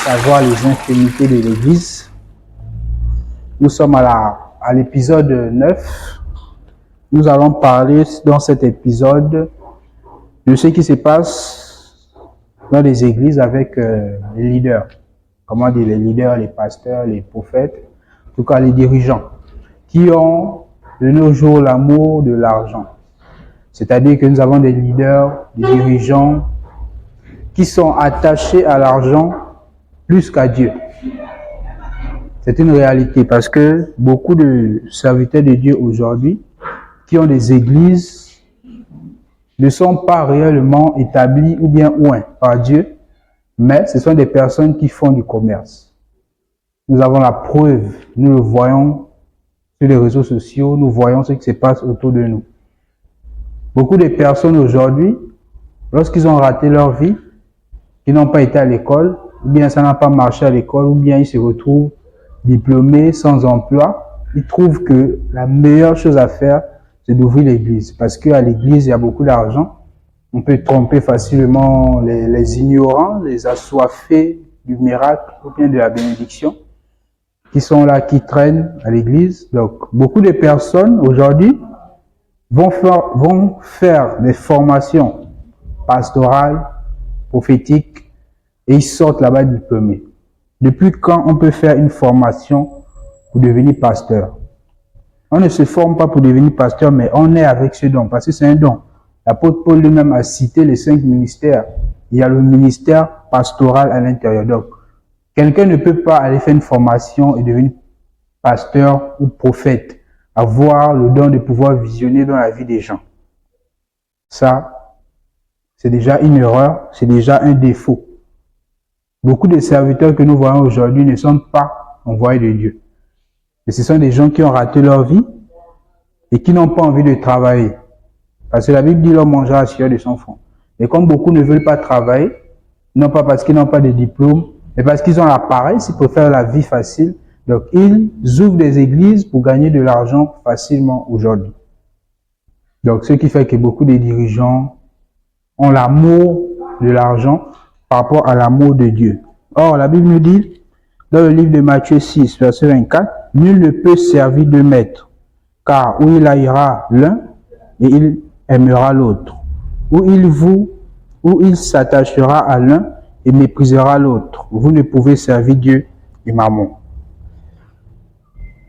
savoir les infirmités de l'Église. Nous sommes à l'épisode 9. Nous allons parler dans cet épisode de ce qui se passe dans les églises avec les leaders. Comment dire, les leaders, les pasteurs, les prophètes, en tout cas les dirigeants, qui ont de nos jours l'amour de l'argent. C'est-à-dire que nous avons des leaders, des dirigeants qui sont attachés à l'argent plus qu'à Dieu. C'est une réalité parce que beaucoup de serviteurs de Dieu aujourd'hui qui ont des églises ne sont pas réellement établis ou bien oints par Dieu, mais ce sont des personnes qui font du commerce. Nous avons la preuve, nous le voyons sur les réseaux sociaux, nous voyons ce qui se passe autour de nous. Beaucoup de personnes aujourd'hui, lorsqu'ils ont raté leur vie, qui n'ont pas été à l'école, ou bien ça n'a pas marché à l'école, ou bien ils se retrouvent diplômés, sans emploi, ils trouvent que la meilleure chose à faire, c'est d'ouvrir l'église. Parce qu'à l'église, il y a beaucoup d'argent. On peut tromper facilement les ignorants, les assoiffés du miracle, ou bien de la bénédiction, qui sont là, qui traînent à l'église. Donc, beaucoup de personnes, aujourd'hui, vont faire des formations pastorales, prophétiques, et ils sortent là-bas diplômés. Depuis quand on peut faire une formation pour devenir pasteur? On ne se forme pas pour devenir pasteur, mais on est avec ce don, parce que c'est un don. L'apôtre Paul lui-même a cité les 5 ministères. Il y a le ministère pastoral à l'intérieur. Donc, quelqu'un ne peut pas aller faire une formation et devenir pasteur ou prophète, avoir le don de pouvoir visionner dans la vie des gens. Ça, c'est déjà une erreur, c'est déjà un défaut. Beaucoup de serviteurs que nous voyons aujourd'hui ne sont pas envoyés de Dieu. Et ce sont des gens qui ont raté leur vie et qui n'ont pas envie de travailler. Parce que la Bible dit l'homme mangera à sueur de son front. Et comme beaucoup ne veulent pas travailler, non pas parce qu'ils n'ont pas de diplôme, mais parce qu'ils ont la paresse, ils préfèrent la vie facile. Donc ils ouvrent des églises pour gagner de l'argent facilement aujourd'hui. Donc ce qui fait que beaucoup de dirigeants ont l'amour de l'argent par rapport à l'amour de Dieu. Or, la Bible nous dit, dans le livre de Matthieu 6, verset 24, « Nul ne peut servir deux maîtres, car où il haïra l'un, et il aimera l'autre. Ou il s'attachera à l'un, et méprisera l'autre. Vous ne pouvez servir Dieu et Mammon. »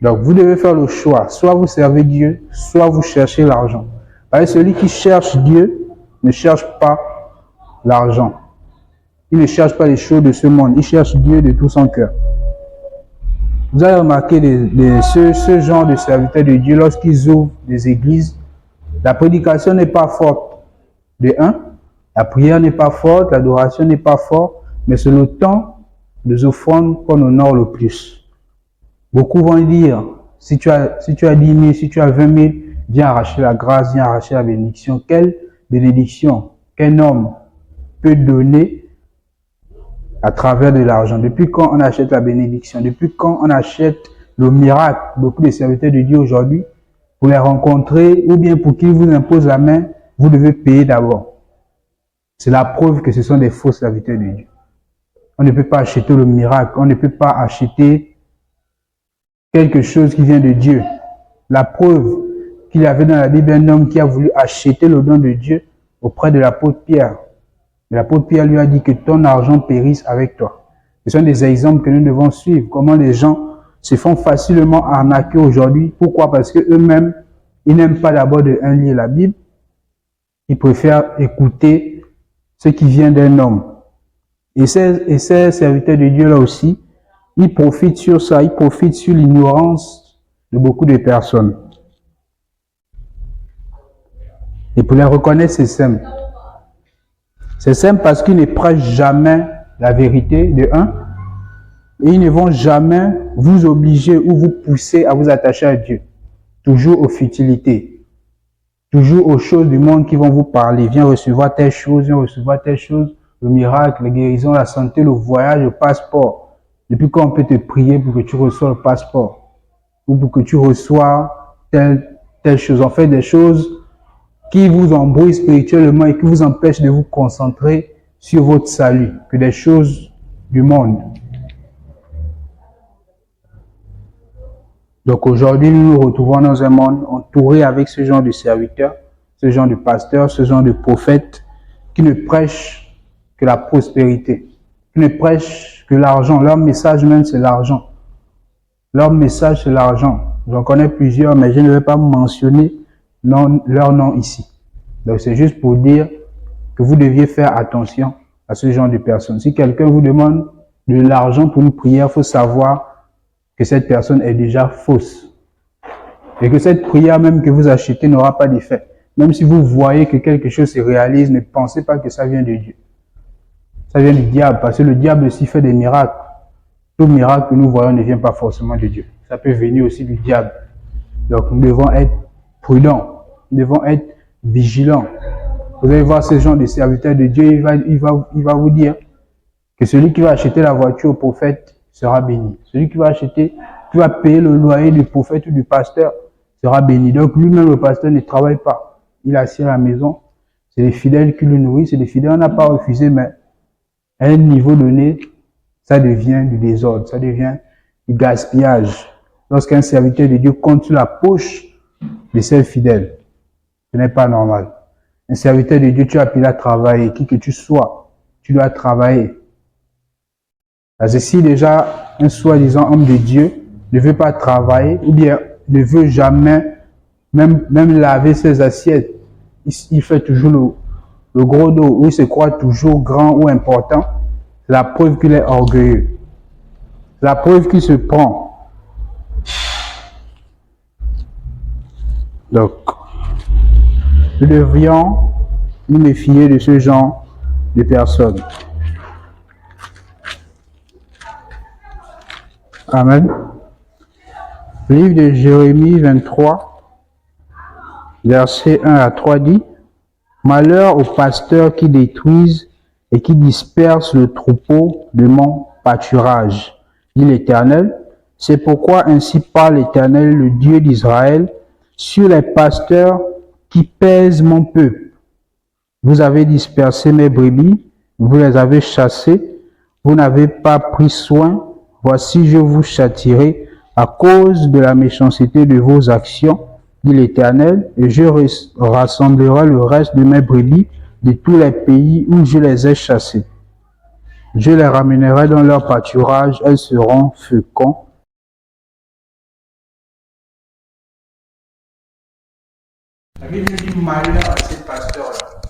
Donc, vous devez faire le choix. Soit vous servez Dieu, soit vous cherchez l'argent. Parce que celui qui cherche Dieu ne cherche pas l'argent. Il ne cherche pas les choses de ce monde. Il cherche Dieu de tout son cœur. Vous avez remarqué ce genre de serviteurs de Dieu, lorsqu'ils ouvrent des églises, la prédication n'est pas forte. De un, la prière n'est pas forte, l'adoration n'est pas forte, mais c'est le temps des offrandes qu'on honore le plus. Beaucoup vont dire, si tu as 10 000, si tu as 20 000, viens arracher la grâce, viens arracher la bénédiction. Quelle bénédiction qu'un homme peut donner à travers de l'argent? Depuis quand on achète la bénédiction? Depuis quand on achète le miracle? Beaucoup de serviteurs de Dieu aujourd'hui, pour les rencontrer ou bien pour qu'ils vous imposent la main, vous devez payer d'abord. C'est la preuve que ce sont des faux serviteurs de Dieu. On ne peut pas acheter le miracle, on ne peut pas acheter quelque chose qui vient de Dieu. La preuve qu'il y avait dans la Bible un homme qui a voulu acheter le don de Dieu auprès de l'apôtre Pierre. L'apôtre Pierre lui a dit que ton argent périsse avec toi. Ce sont des exemples que nous devons suivre. Comment les gens se font facilement arnaquer aujourd'hui. Pourquoi? Parce que eux-mêmes, ils n'aiment pas d'abord de lire la Bible. Ils préfèrent écouter ce qui vient d'un homme. Et ces serviteurs de Dieu là aussi, ils profitent sur ça. Ils profitent sur l'ignorance de beaucoup de personnes. Et pour les reconnaître, c'est simple. C'est simple parce qu'ils ne prêchent jamais la vérité, de un. Et ils ne vont jamais vous obliger ou vous pousser à vous attacher à Dieu. Toujours aux futilités. Toujours aux choses du monde qui vont vous parler. Viens recevoir telle chose, viens recevoir telle chose. Le miracle, la guérison, la santé, le voyage, le passeport. Depuis quand on peut te prier pour que tu reçoives le passeport? Ou pour que tu reçoives telle chose. En fait, des choses qui vous embrouillent spirituellement et qui vous empêchent de vous concentrer sur votre salut, que des choses du monde. Donc aujourd'hui, nous nous retrouvons dans un monde entouré avec ce genre de serviteurs, ce genre de pasteurs, ce genre de prophètes qui ne prêchent que la prospérité, qui ne prêchent que l'argent. Leur message même, c'est l'argent. Leur message, c'est l'argent. J'en connais plusieurs, mais je ne vais pas mentionner leur nom ici. Donc c'est juste pour dire que vous deviez faire attention à ce genre de personnes. Si quelqu'un vous demande de l'argent pour une prière, il faut savoir que cette personne est déjà fausse. Et que cette prière même que vous achetez n'aura pas d'effet. Même si vous voyez que quelque chose se réalise, ne pensez pas que ça vient de Dieu. Ça vient du diable, parce que le diable aussi fait des miracles. Tout miracle que nous voyons ne vient pas forcément de Dieu. Ça peut venir aussi du diable. Donc nous devons être prudents, nous devons être vigilants. Vous allez voir ce genre de serviteur de Dieu, il va vous dire que celui qui va acheter la voiture au prophète sera béni. Celui qui va payer le loyer du prophète ou du pasteur sera béni. Donc lui-même, le pasteur, ne travaille pas. Il est assis à la maison. C'est les fidèles qui le nourrissent. C'est les fidèles, on n'a pas refusé, mais à un niveau donné, ça devient du désordre, ça devient du gaspillage. Lorsqu'un serviteur de Dieu compte sur la poche de ses fidèles, ce n'est pas normal. Un serviteur de Dieu, tu as appelé à travailler, qui que tu sois, tu dois travailler. Parce que si déjà un soi-disant homme de Dieu ne veut pas travailler, ou bien ne veut jamais même laver ses assiettes, il fait toujours le gros dos, ou il se croit toujours grand ou important, c'est la preuve qu'il est orgueilleux. C'est la preuve qu'il se prend. Donc, nous devrions nous méfier de ce genre de personnes. Amen. Le livre de Jérémie 23, versets 1 à 3 dit: Malheur aux pasteurs qui détruisent et qui dispersent le troupeau de mon pâturage, dit l'Éternel. C'est pourquoi ainsi parle l'Éternel, le Dieu d'Israël, sur les pasteurs qui pèsent mon peuple. Vous avez dispersé mes brebis, vous les avez chassées, vous n'avez pas pris soin. Voici, je vous châtierai à cause de la méchanceté de vos actions, dit l'Éternel, et je rassemblerai le reste de mes brebis de tous les pays où je les ai chassées. Je les ramènerai dans leur pâturage, elles seront fécondes. La Bible dit malheur à ces pasteurs-là,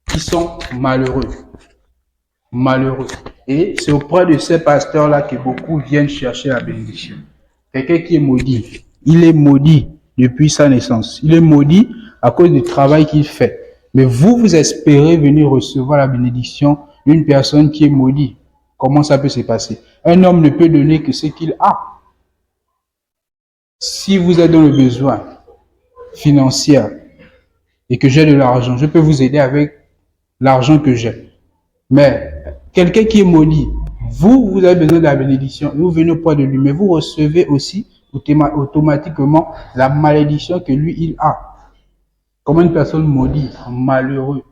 qui sont malheureux. Malheureux. Et c'est auprès de ces pasteurs-là que beaucoup viennent chercher la bénédiction. Quelqu'un qui est maudit, il est maudit depuis sa naissance. Il est maudit à cause du travail qu'il fait. Mais vous espérez venir recevoir la bénédiction d'une personne qui est maudite. Comment ça peut se passer? Un homme ne peut donner que ce qu'il a. Si vous êtes dans le besoin financier et que j'ai de l'argent, je peux vous aider avec l'argent que j'ai. Mais quelqu'un qui est maudit, vous avez besoin de la bénédiction, vous venez auprès de lui, mais vous recevez aussi automatiquement la malédiction que lui, il a. Comment une personne maudite, malheureux,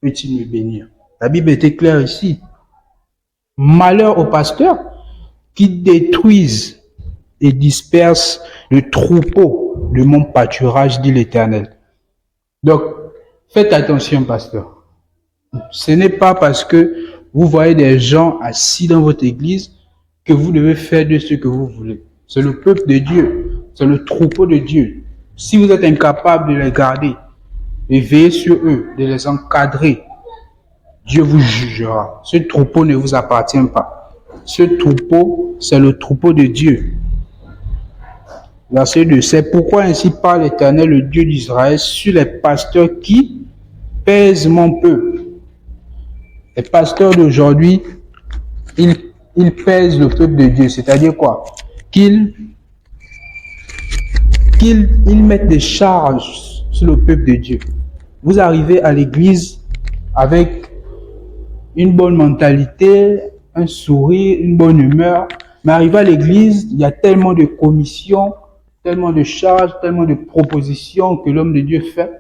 peut-il me bénir? La Bible était claire ici. Malheur aux pasteurs qui détruisent et dispersent le troupeau de mon pâturage, dit l'Éternel. Donc, faites attention, pasteur. Ce n'est pas parce que vous voyez des gens assis dans votre église que vous devez faire de ce que vous voulez. C'est le peuple de Dieu, c'est le troupeau de Dieu. Si vous êtes incapable de les garder, de veiller sur eux, de les encadrer, Dieu vous jugera. Ce troupeau ne vous appartient pas. Ce troupeau, c'est le troupeau de Dieu. Verset 2. C'est pourquoi ainsi parle l'Éternel, le Dieu d'Israël, sur les pasteurs qui pèsent mon peuple. Les pasteurs d'aujourd'hui, ils pèsent le peuple de Dieu. C'est-à-dire quoi? Qu'ils mettent des charges sur le peuple de Dieu. Vous arrivez à l'église avec une bonne mentalité, un sourire, une bonne humeur, mais arrivé à l'église, il y a tellement de commissions, tellement de charges, tellement de propositions que l'homme de Dieu fait.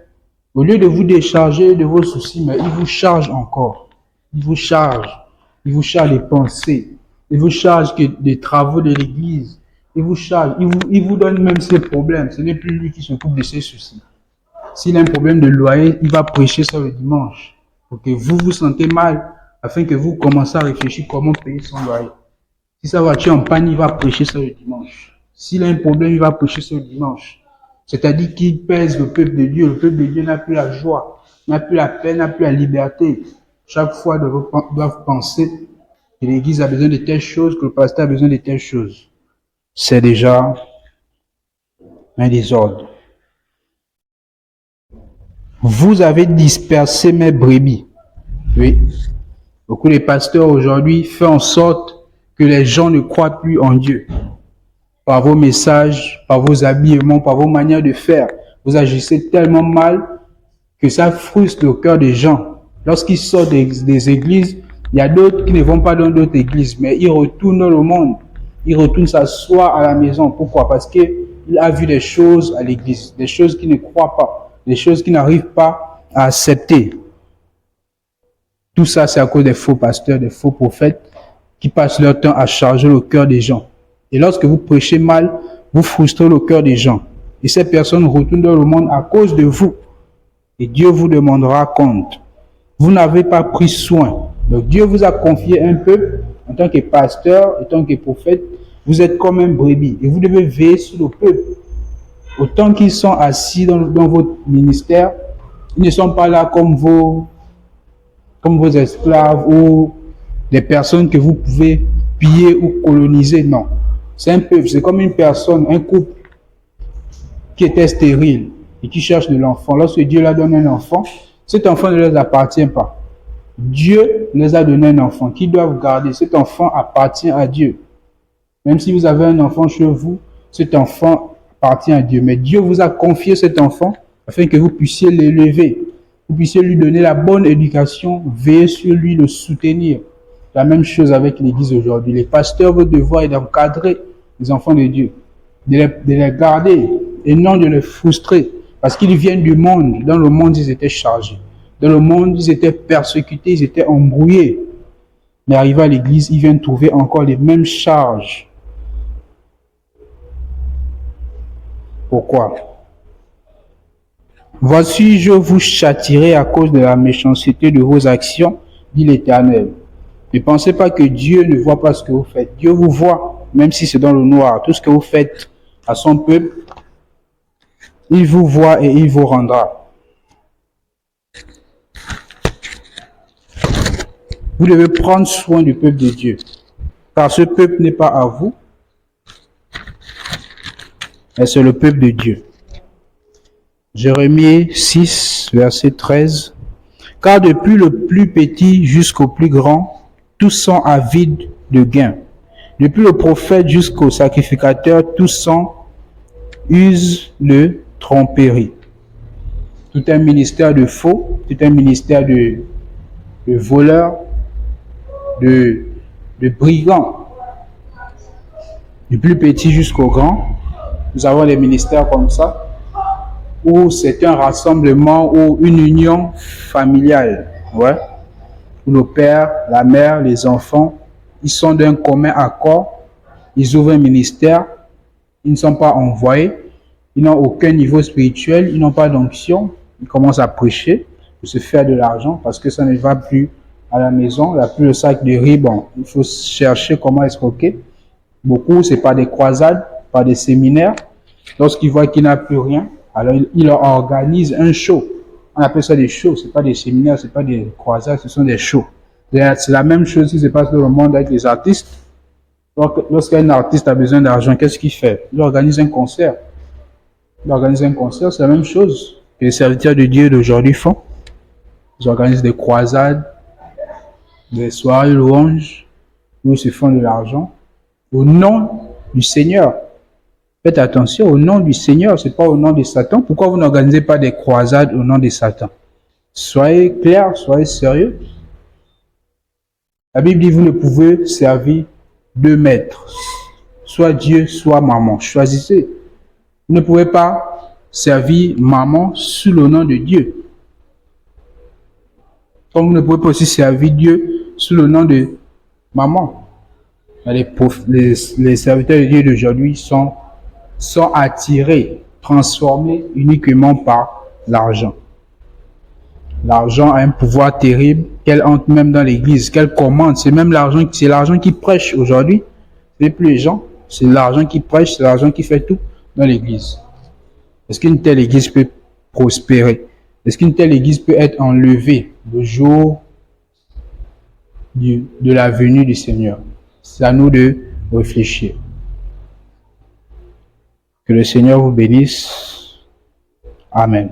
Au lieu de vous décharger de vos soucis, mais il vous charge encore. Il vous charge des pensées, il vous charge des travaux de l'église, il vous charge, il vous donne même ses problèmes. Ce n'est plus lui qui s'occupe de ses soucis. S'il a un problème de loyer, il va prêcher ça le dimanche. Pour que vous vous sentez mal, afin que vous commencez à réfléchir comment payer son loyer. Si sa voiture est en panne, il va prêcher ça le dimanche. S'il a un problème, il va prêcher ça le dimanche. C'est-à-dire qu'il pèse le peuple de Dieu. Le peuple de Dieu n'a plus la joie, n'a plus la paix, n'a plus la liberté. Chaque fois, ils doivent penser que l'Église a besoin de telles choses, que le pasteur a besoin de telles choses. C'est déjà un désordre. Vous avez dispersé mes brebis. Oui. Beaucoup de pasteurs aujourd'hui font en sorte que les gens ne croient plus en Dieu. Par vos messages, par vos habillements, par vos manières de faire. Vous agissez tellement mal que ça frustre le cœur des gens. Lorsqu'ils sortent des églises, il y a d'autres qui ne vont pas dans d'autres églises, mais ils retournent dans le monde. Ils retournent s'asseoir à la maison. Pourquoi? Parce qu'il a vu des choses à l'église, des choses qu'il ne croit pas, des choses qu'il n'arrive pas à accepter. Tout ça, c'est à cause des faux pasteurs, des faux prophètes qui passent leur temps à charger le cœur des gens. Et lorsque vous prêchez mal, vous frustrez le cœur des gens. Et ces personnes retournent dans le monde à cause de vous. Et Dieu vous demandera compte. Vous n'avez pas pris soin. Donc Dieu vous a confié un peuple en tant que pasteur, en tant que prophète. Vous êtes comme un brebis et vous devez veiller sur le peuple. Autant qu'ils sont assis dans votre ministère, ils ne sont pas là comme vos esclaves ou des personnes que vous pouvez piller ou coloniser. Non. C'est un peuple, c'est comme une personne, un couple qui était stérile et qui cherche de l'enfant. Lorsque Dieu leur donne un enfant, cet enfant ne leur appartient pas. Dieu les a donné un enfant qu'ils doivent garder. Cet enfant appartient à Dieu. Même si vous avez un enfant chez vous, cet enfant appartient à Dieu. Mais Dieu vous a confié cet enfant afin que vous puissiez l'élever. Vous puissiez lui donner la bonne éducation, veiller sur lui, le soutenir. La même chose avec l'Église aujourd'hui. Les pasteurs, votre devoir est d'encadrer les enfants de Dieu, de les garder et non de les frustrer. Parce qu'ils viennent du monde. Dans le monde, ils étaient chargés. Dans le monde, ils étaient persécutés, ils étaient embrouillés. Mais arrivés à l'Église, ils viennent trouver encore les mêmes charges. Pourquoi? Voici, je vous châtierai à cause de la méchanceté de vos actions, dit l'Éternel. Ne pensez pas que Dieu ne voit pas ce que vous faites. Dieu vous voit, même si c'est dans le noir. Tout ce que vous faites à son peuple, il vous voit et il vous rendra. Vous devez prendre soin du peuple de Dieu, car ce peuple n'est pas à vous, mais c'est le peuple de Dieu. Jérémie 6, verset 13. Car depuis le plus petit jusqu'au plus grand, tous sont avides de gain. Depuis le prophète jusqu'au sacrificateur, tous sont usent de tromperie. Tout un ministère de faux, tout un ministère de voleurs, de brigands. Du plus petit jusqu'au grand, nous avons des ministères comme ça, où c'est un rassemblement ou une union familiale, ouais, où le père, la mère, les enfants, ils sont d'un commun accord, ils ouvrent un ministère, ils ne sont pas envoyés, ils n'ont aucun niveau spirituel, ils n'ont pas d'onction, ils commencent à prêcher, pour se faire de l'argent, parce que ça ne va plus à la maison, il n'y a plus le sac de riz, bon, il faut chercher comment escroquer. Beaucoup, c'est pas des croisades, pas des séminaires. Lorsqu'ils voient qu'il n'y a plus rien, alors ils leur organisent un show. On appelle ça des shows, c'est pas des séminaires, c'est pas des croisades, ce sont des shows. C'est la même chose qui se passe dans le monde avec les artistes. Lorsqu'un artiste a besoin d'argent, qu'est-ce qu'il fait? Il organise un concert. Il organise un concert, c'est la même chose que les serviteurs de Dieu d'aujourd'hui font. Ils organisent des croisades, des soirées louanges, où ils se font de l'argent au nom du Seigneur. Faites attention, au nom du Seigneur, ce n'est pas au nom de Satan. Pourquoi vous n'organisez pas des croisades au nom de Satan? Soyez clairs, soyez sérieux. La Bible dit, vous ne pouvez servir deux maîtres, soit Dieu, soit maman. Choisissez. Vous ne pouvez pas servir maman sous le nom de Dieu. Comme vous ne pouvez pas aussi servir Dieu sous le nom de maman. Les serviteurs de Dieu d'aujourd'hui sont attirés, transformés uniquement par l'argent. L'argent a un pouvoir terrible, qu'elle entre même dans l'église, qu'elle commande. C'est même l'argent qui prêche aujourd'hui. C'est plus les gens, c'est l'argent qui prêche, c'est l'argent qui fait tout dans l'église. Est-ce qu'une telle église peut prospérer? Est-ce qu'une telle église peut être enlevée le jour de la venue du Seigneur? C'est à nous de réfléchir. Que le Seigneur vous bénisse. Amen.